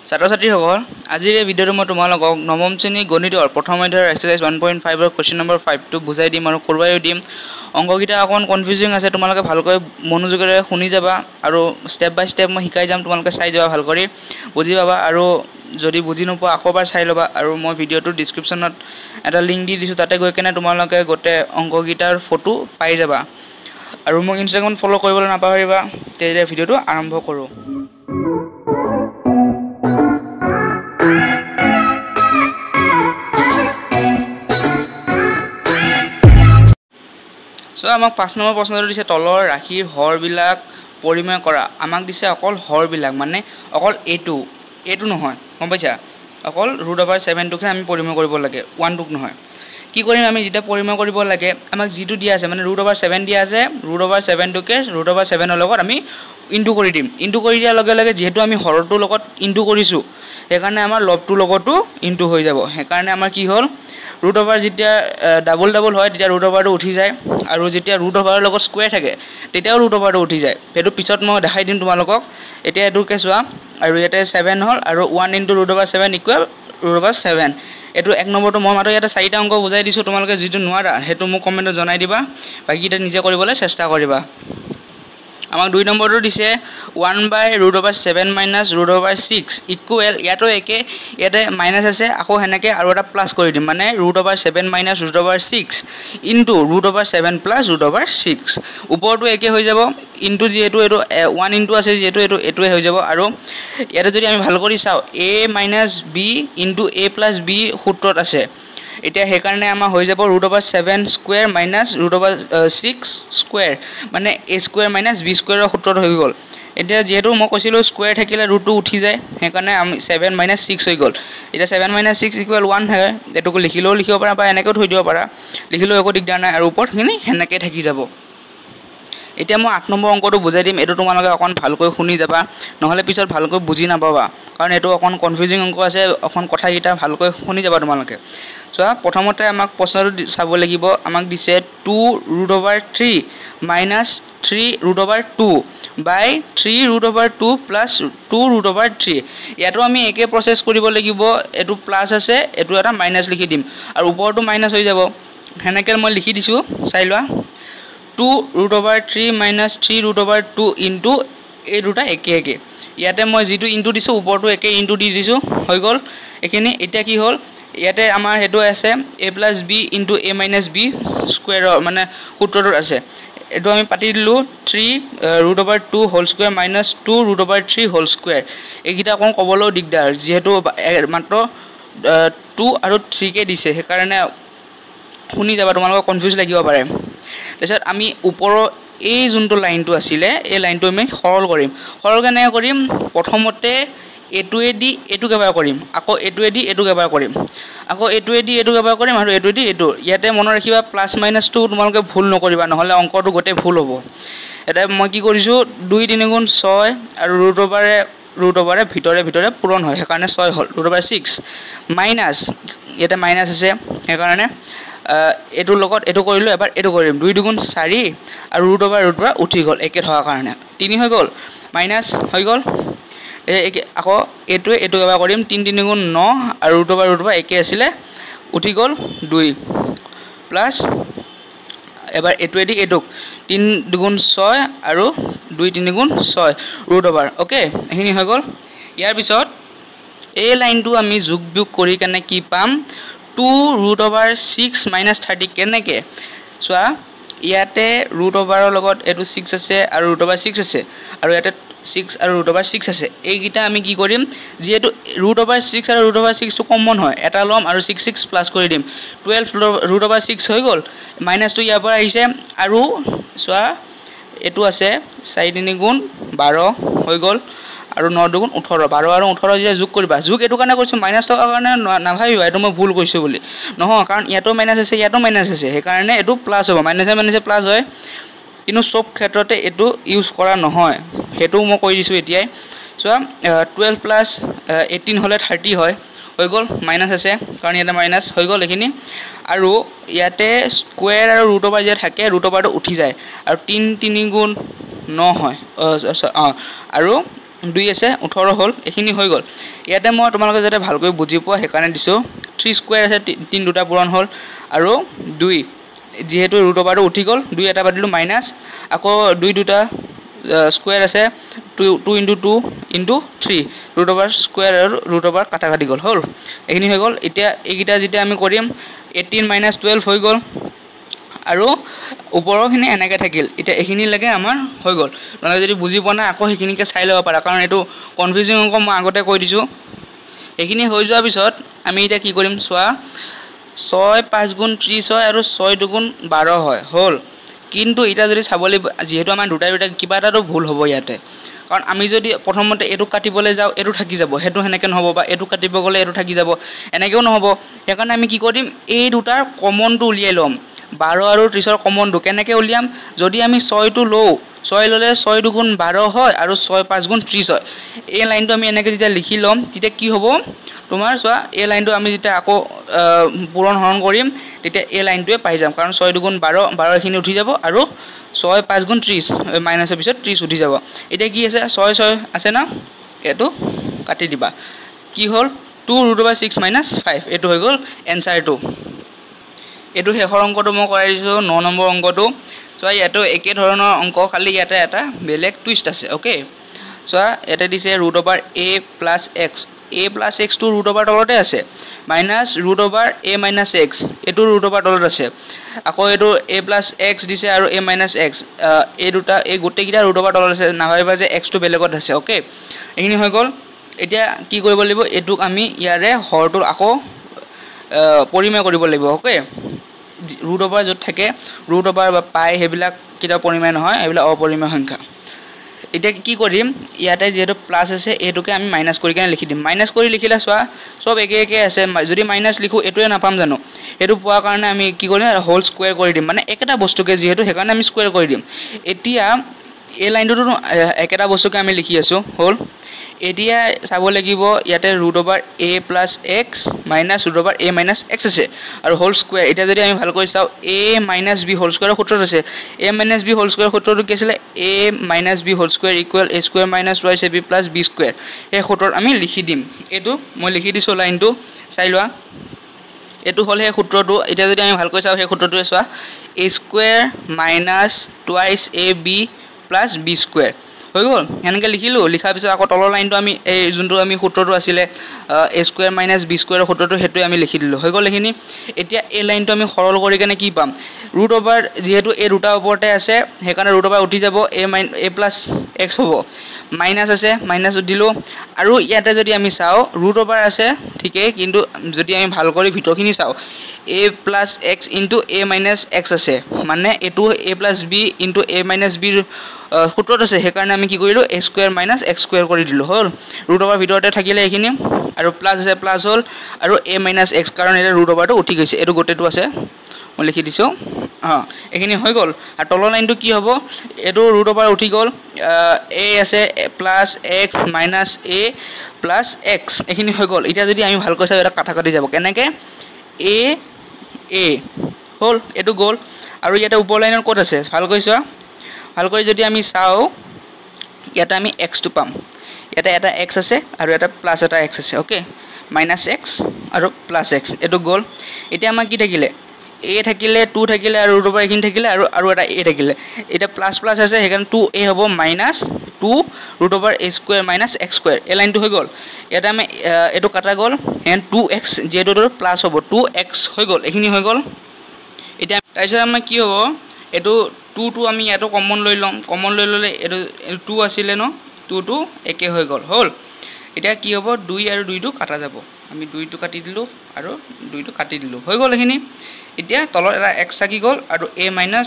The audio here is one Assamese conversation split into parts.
ছাত্ৰ ছাত্ৰীসকল আজিৰ এই ভিডিঅ'টো মই তোমালোকক নৱম শ্ৰেণী গণিতৰ প্ৰথম অধ্যায়ৰ এক্সাৰসাইজ 1.5 ৰ কোৱেশ্চন নম্বৰ 5 টো বুজাই দিম আৰু কৰবাইও দিম। অংককেইটা অকণ কনফিউজিং আছে, তোমালোকে ভালকৈ মনোযোগেৰে শুনি যাবা আৰু ষ্টেপ বাই ষ্টেপ মই শিকাই যাম, তোমালোকে চাই যাবা, ভাল কৰি বুজি পাবা আৰু যদি বুজি নোপোৱা আকৌবাৰ চাই ল'বা। আৰু মই ভিডিঅ'টোৰ ডিছক্ৰিপশ্যনত এটা লিংক দি দিছোঁ, তাতে গৈ কেনে তোমালোকে গোটেই অংককেইটাৰ ফটো পাই যাবা। আৰু মোক ইনষ্টাগ্ৰামত ফ'ল' কৰিবলৈ নাপাহৰিবা। তেতিয়া ভিডিঅ'টো আৰম্ভ কৰোঁ। আমাক 5 নম্বৰ প্ৰশ্নটো দিছে তলৰ ৰাশিৰ হৰবিলাক পৰিমেয় কৰা। আমাক দিছে অকল হৰবিলাক, মানে অকল এইটো নহয়, গম পাইছা? অকল √7টোকে আমি পৰিমেয় কৰিব লাগে, 1টোক নহয়। কি কৰিম আমি? যেতিয়া পৰিমেয় কৰিব লাগে আমাক যিটো দিয়া আছে, মানে √7 দিয়া আছে, √7টোকে √7ৰ লগত আমি ইনটু কৰি দিম। ইনটু কৰি দিয়াৰ লগে লগে যিহেতু আমি হৰটোৰ লগত ইনটু কৰিছোঁ, সেইকাৰণে আমাৰ লবটোৰ লগতো ইনটু হৈ যাব। সেইকাৰণে আমাৰ কি হ'ল, √, যেতিয়া ডাবল হয় তেতিয়া √টো উঠি যায়, আৰু যেতিয়া √ৰ লগত স্কুৱেৰ থাকে তেতিয়াও √টো উঠি যায়। সেইটো পিছত মই দেখাই দিম তোমালোকক। এতিয়া এইটোকে চোৱা, আৰু ইয়াতে 7 হ'ল, আৰু 1 × √7 = √7। এইটো 1 নম্বৰটো মই মাত্ৰ ইয়াতে 4টা অংক বুজাই দিছোঁ। তোমালোকে যিটো নোৱাৰা সেইটো মোক কমেণ্টত জনাই দিবা, বাকীকেইটা নিজে কৰিবলৈ চেষ্টা কৰিবা। আমাক 2 নম্বৰটো দিছে 1/√7 - √6 ইকুৱেল, ইয়াতো একে, ইয়াতে মাইনাছ আছে আকৌ সেনেকৈ আৰু এটা প্লাছ কৰি দিম, মানে √7 - √6 ইনটু √7 + √6। ওপৰটো একে হৈ যাব, ইনটু যিহেতু এইটো 1 ইনটু আছে যিহেতু এইটোৱে হৈ যাব। আৰু ইয়াতে যদি আমি ভাল কৰি চাওঁ a - b into a + b সূত্ৰত আছে। এতিয়া সেইকাৰণে আমাৰ হৈ যাব √7² - √6², মানে a² - b² সূত্ৰত হৈ গ'ল। এতিয়া যিহেতু মই কৈছিলোঁ স্কুৱেৰ থাকিলে ৰুটটো উঠি যায়, সেইকাৰণে আমি 7 - 6 হৈ গ'ল। এতিয়া 7 - 6 = 1 হয়। এইটোকো লিখিলেও লিখিব পাৰা বা এনেকৈও থৈ দিব পাৰা, লিখিলেও একো দিগদাৰ নাই, আৰু ওপৰখিনি সেনেকৈ থাকি যাব। এতিয়া মই 8 নম্বৰ অংকটো বুজাই দিম, এইটো তোমালোকে অকণ ভালকৈ শুনি যাবা, নহ'লে পিছত ভালকৈ বুজি নাপাবা, কাৰণ এইটো অকণ কনফিউজিং অংক আছে। অকণ কথাকেইটা ভালকৈ শুনি যাবা তোমালোকে। চোৱা, প্ৰথমতে আমাক প্ৰশ্নটো চাব লাগিব। আমাক দিছে 2√3 - 3√2 বাই 3√2 + 2√3। ইয়াতো আমি একে প্ৰচেছ কৰিব লাগিব। এইটো প্লাছ আছে, এইটো এটা মাইনাছ লিখি দিম, আৰু ওপৰটো মাইনাছ হৈ যাব। সেনেকৈ মই লিখি দিছোঁ, চাই লোৱা। 2√3 - 3√2 ইনটু এই দুটা একে। ইয়াতে মই যিটো ইনটু দিছোঁ ওপৰটো একে ইনটু দি দিছোঁ, হৈ গ'ল এইখিনি। এতিয়া কি হ'ল, ইয়াতে আমাৰ সেইটো আছে a + b into a - b স্কুৱেৰৰ, মানে সূত্ৰটোত আছে। এইটো আমি পাতি দিলোঁ 3√2² - 2√3²। এইকেইটা অকণ ক'বলৈও দিগদাৰ, যিহেতু মাত্ৰ 2 আৰু 3কে দিছে, সেইকাৰণে শুনি যাবা, তোমালোকক কনফিউজ লাগিব পাৰে। তাৰপিছত আমি ওপৰৰ এই যোনটো লাইনটো আছিলে, এই লাইনটো আমি সৰল কৰিম। সৰল কেনেকৈ কৰিম? প্ৰথমতে এইটোৱেদি এইটো কেইবাৰ কৰিম, আকৌ এইটোৱেদি এইটো কেইবাৰ কৰিম, আকৌ এইটোৱেদি এইটো কেইবাৰ কৰিম, আৰু এইটোৱেদি এইটো। ইয়াতে মনত ৰাখিবা প্লাছ মাইনাছটো তোমালোকে ভুল নকৰিবা, নহ'লে অংকটো গোটেই ভুল হ'ব। এতিয়া মই কি কৰিছোঁ, 2 × 3 = 6, আৰু √, ভিতৰে পূৰণ হয়, সেইকাৰণে 6 হ'ল, √6 মাইনাছ, ইয়াতে মাইনাছ আছে সেইকাৰণে এইটোৰ লগত এইটো কৰিলোঁ, এবাৰ এইটো কৰিম, 2 × 2 = 4, আৰু √, উঠি গ'ল একে থকাৰ কাৰণে, 3 হৈ গ'ল, মাইনাছ হৈ গ'ল। আকৌ এইটোৱে এইটো এবাৰ কৰিম, 3 × 3 = 9, আৰু √, একে আছিলে, উঠি গ'ল 2, প্লাছ এবাৰ এইটোৱেদি এইটোক 3 × 2 = 6, আৰু 2 × 3 = 6, √। অ'কে, এইখিনি হৈ গ'ল। ইয়াৰ পিছত এই লাইনটো আমি যোগ কৰি কেনে কি পাম, 2√6 - 30। কেনেকৈ চোৱা, ইয়াতে √ৰ লগত এইটো 6 আছে, আৰু √6 আছে, আৰু ইয়াতে 6 আৰু √6 আছে। এইকেইটা আমি কি কৰিম, যিহেতু √6 আৰু √6টো কমন হয়, এটা ল'ম আৰু 6 প্লাছ কৰি দিম, 12 √6 হৈ গ'ল। মাইনাছটো ইয়াৰ পৰা আহিছে, আৰু চোৱা এইটো আছে 4 × 3 = 12 হৈ গ'ল, আৰু 9 × 2 = 18, 12 আৰু 18 যেতিয়া যোগ কৰিবা, যোগ এইটো কাৰণে কৰিছোঁ, মাইনাছ থকাৰ কাৰণে নাভাবিবা এইটো মই ভুল কৰিছোঁ বুলি, নহয়, কাৰণ ইয়াতো মাইনাছ আছে ইয়াতো মাইনাছ আছে, সেইকাৰণে এইটো প্লাছ হ'ব, মাইনাছে প্লাছ হয়। কিন্তু চব ক্ষেত্ৰতে এইটো ইউজ কৰা নহয়, সেইটো মই কৈ দিছোঁ এতিয়াই। চোৱা 12 + 18 হ'লে 30 হয়, হৈ গ'ল, মাইনাছ আছে কাৰণ ইয়াতে মাইনাছ হৈ গ'ল এইখিনি। আৰু ইয়াতে স্কুৱেৰ আৰু √, যে থাকে √টো উঠি যায়, আৰু 3 × 3 = 9 হয়, আৰু 2 আছে 18 হ'ল এখিনি হৈ গ'ল ইয়াতে মই তোমালোকে যাতে ভালকৈ বুজি পোৱা হেকাৰণে দিছো 3 স্কয়াৰ আছে 3 দুটা পূৰণ হ'ল আৰু 2 যেহেতু ৰুট ওভাৰটো উঠি গ'ল 2 এটা বাদ দিলো মাইনাস আকৌ 2 দুটা স্কয়াৰ আছে 2 * 2 * 3 ৰুট ওভাৰ স্কয়াৰ আৰু ৰুট ওভাৰ কাটা কাটি গ'ল হ'ল এখিনি হৈ গ'ল এতিয়া এইকিটা যেতিয়া আমি কৰিম 18 - 12 হৈ গ'ল আৰু ওপৰৰখিনি এনেকৈ থাকিল এতিয়া এখিনি লাগে আমাৰ হৈ গ'ল মানে যদি বুজি পোৱা নাই আকৌ হেখিনিকে চাই ল'ব পাৰা কাৰণ এটো কনফিউজিং অংক মই আগতে কৈ দিছো এখিনি হৈ যোৱাৰ পিছত আমি এতিয়া কি কৰিম চোৱা 6 5 গুণ 30 হয় আৰু 6 2 গুণ 12 হয় হ'ল কিন্তু এটা যদি চাবলৈ যেহেতু আমাৰ দুটা কিবা এটাটো ভুল হ'ব ইয়াতে কাৰণ আমি যদি প্ৰথমতে এটো কাটিবলৈ যাও এটো থাকি যাব হেতু হেনেকে নহব বা এটো কাটিব গলে এটো থাকি যাব এনেকেও নহব সেইকাৰণে আমি কি কৰিম এই দুটাৰ কমনটো উলিয়াই লম 12 আৰু 30 ৰ কমনটো কেনেকে উলিয়াম যদি আমি 6 টো লও 6 ললে 6 2 গুণ 12 হয় আৰু 6 5 গুণ 30 হয় এই লাইনটো আমি এনেকে যেতিয়া লিখি লম তেতিয়া কি হ'ব তোমাৰ চোৱা এই লাইনটো আমি যেতিয়া আকৌ পূৰণ হৰণ কৰিম তেতিয়া এই লাইনটোৱে পাই যাম কাৰণ 6 2 গুণ 12 12 খিনি উঠি যাব আৰু 6 5 গুণ 30 মাইনাসৰ পিছত 30 উঠি যাব এতিয়া কি আছে 6 6 আছে না এটো কাটি দিবা কি হ'ল 2√6 - 5 এটো হৈ গ'ল এনসাৰটো এটো হেখৰ অংকটো মই কৰাই দিছো 9 নম্বৰ অংকটো সো ইয়াতো একে ধৰণৰ অংক খালি ইয়াতে এটা বেলেগ টুইষ্ট আছে ওকে সো এটা দিছে √a + x a + x টো ৰুট ওভাৰ তলতে আছে মাইনাস √a - x এটো ৰুট ওভাৰ তলত আছে আকৌ এটো a + x দিছে আৰু a - x এই দুটা এই গোটেইকিটা ৰুট ওভাৰ তলত আছে নাভাবিবা যে x টো বেলেগত আছে ওকে এখিনি হৈ গ'ল এতিয়া কি কৰিব লাগিব এটুক আমি ইয়াৰে হৰটো আকৌ পৰিমেয় কৰিব লাগিব ওকে ৰুট ওভাৰ যত থাকে ৰুট ওভাৰ বা পাই হেবিলাক কিটা পৰিমেয় নহয় এবিলাক অপৰিমেয় সংখ্যা এতিয়া কি কৰিম ইয়াতে যেটো প্লাস আছে এটুকে আমি মাইনাস কৰি কেনে লিখি দিম মাইনাস কৰি লিখিলা সোৱা সব একে একে আছে যদি মাইনাস লিখো এটোৱে নাপাম জানো এটো পোৱাৰ কাৰণে আমি কি কৰিম হোল স্কয়াৰ কৰি দিম মানে একেটা বস্তুকে যেহেতু হেকাৰণে আমি স্কয়াৰ কৰি দিম এতিয়া এই লাইনটো একেটা বস্তুকে আমি লিখি আছো হোল এতিয়া চাব লাগিব ইয়াতে √a + x - √a - x আছে আৰু হোল স্কয়াৰ এটা যদি আমি ভালকৈ চাও a - b হোল স্কয়াৰ সূত্ৰত আছে a - b হোল স্কয়াৰ সূত্ৰটো কি আছিল a - b whole square = a square - 2ab + b square এই সূত্ৰত আমি লিখি দিম এটো মই লিখি দিছো লাইনটো চাই লোৱা এটো হল হে সূত্ৰটো এটা যদি আমি ভালকৈ চাও হে সূত্ৰটোৱে চোৱা a square - 2ab + b square হৈ গ'ল এনেকে লিখিলো লিখাৰ পিছত আকৌ তলৰ লাইনটো আমি এই যোনটো আমি সূত্ৰটো আছিলে a স্কয়াৰ - b স্কয়াৰৰ সূত্ৰটো হেতু আমি লিখি দিলো হৈ গ'ল এখিনি এতিয়া এই লাইনটো আমি সৰল কৰি কেনে কি পাম ৰুট ওভাৰ যেহেতু এই দুটা ওপৰতে আছে হেকাৰণে ৰুট ওভাৰ উঠি যাব a + x হ'ব মাইনাস আছে মাইনাস দিলো আৰু ইয়াতে যদি আমি চাও ৰুট ওভাৰ আছে ঠিকই কিন্তু যদি আমি ভাল কৰি ভিতৰখিনি চাও a + x * a - x আছে মানে এটো a + b * a - b সূত্ৰত আছে হেকাৰণে আমি কি কৰিলো a স্কয়াৰ - x স্কয়াৰ কৰি দিলো হল ৰুট ওভাৰ ভিতৰতে থাকিলে এখিনি আৰু প্লাস আছে প্লাস হল আৰু a - x কাৰণ এটা ৰুট ওভাৰটো উঠি গৈছে এটো গোটেটো আছে মই লিখি দিছো এখিনি হৈ গ'ল আৰু তলৰ লাইনটো কি হ'ব এটো ৰুট ওভাৰ উঠি গ'ল a আছে + x - a + x এখিনি হৈ গ'ল এতিয়া যদি আমি ভালকৈ চাও এটা কাটা কাটি যাব কেনেকে a হল এটো গ'ল আৰু ইয়াতে ওপৰ লাইনৰ ক'ত আছে ভালকৈ চোৱা ভালকৈ যদি আমি চাও ইয়াতে আমি x টো পাম ইয়াতে এটা x আছে আৰু এটা প্লাস এটা x আছে ওকে -x আৰু +x এটো গ'ল এতিয়া আমাৰ কি থাকিলে a থাকিলে 2 থাকিলে আৰু ৰুট ওভাৰ এখিনি থাকিলে আৰু এটা a থাকিলে এটা প্লাস প্লাস আছে হেকাৰণে 2a হ'ব -2 root over a square - x square এই লাইনটো হৈ গ'ল ইয়াতে আমি এটো কাটা গ'ল এন্ড 2x যেটো প্লাস হ'ব 2x হৈ গ'ল এখিনি হৈ গ'ল এতিয়া তাইছত আমাৰ কি হ'ব এটো 2 টো আমি এটো কমন লৈ লম কমন লৈ ললে এটো 2 আছিল ন 2 টো একে হৈ গ'ল হল এতিয়া কি হ'ব 2 আৰু 2 টো কাটা যাব আমি 2 টো কাটি দিলো আৰু 2 টো কাটি দিলো হৈ গ'ল এখিনি এতিয়া তলৰ এটা x থাকি গ'ল আৰু a - √a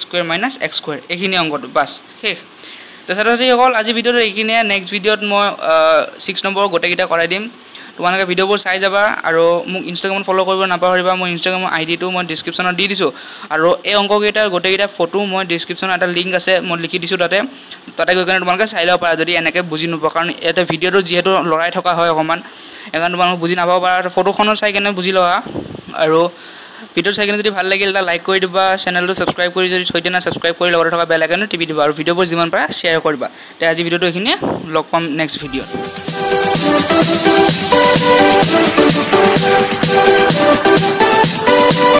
square - x square এখিনি অংকটো বাস শেষ তো ছাত্ৰছাত্ৰী সকল আজি ভিডিওটো এখিনিয়ে নেক্সট ভিডিওত মই 6 নম্বৰ গোটেইকিটা কৰাই দিম তোমালোকে ভিডিওবোৰ চাই যাবা আৰু মোক ইনষ্টাগ্ৰামত ফলো কৰিব নাপাহৰিবা মই ইনষ্টাগ্ৰামৰ আইডিটো মই ডেসক্ৰিপচনত দি দিছো আৰু এই অংককেইটাৰ গোটেইকিটা ফটো মই ডেসক্ৰিপচনত এটা লিংক আছে মই লিখি দিছো তাতে গৈ কেনে তোমালোকে চাই লব পাৰা যদি এনেকে বুজি নোপোৱা কাৰণ এটা ভিডিওটো যেহেতু লৰাই থকা হয় অকমান একাৰণে তোমালোকে বুজি নাপাব পাৰা ফটোখনো চাই কেনে বুজি লবা আৰু ভিডিঅ' চাই কিনে যদি ভাল লাগিল এটা লাইক কৰি দিবা চেনেলটো ছাবস্ক্ৰাইব কৰি যদি থৈ দিয়া নাই ছাবস্ক্ৰাইব কৰি লগতে থকা বেল আইকনটো টিপি দিবা আৰু ভিডিঅ'বোৰ যিমান পাৰা শ্বেয়াৰ কৰিবা তে আজি ভিডিঅ'টো এইখিনিয়ে লগ পাম নেক্সট ভিডিঅ'ত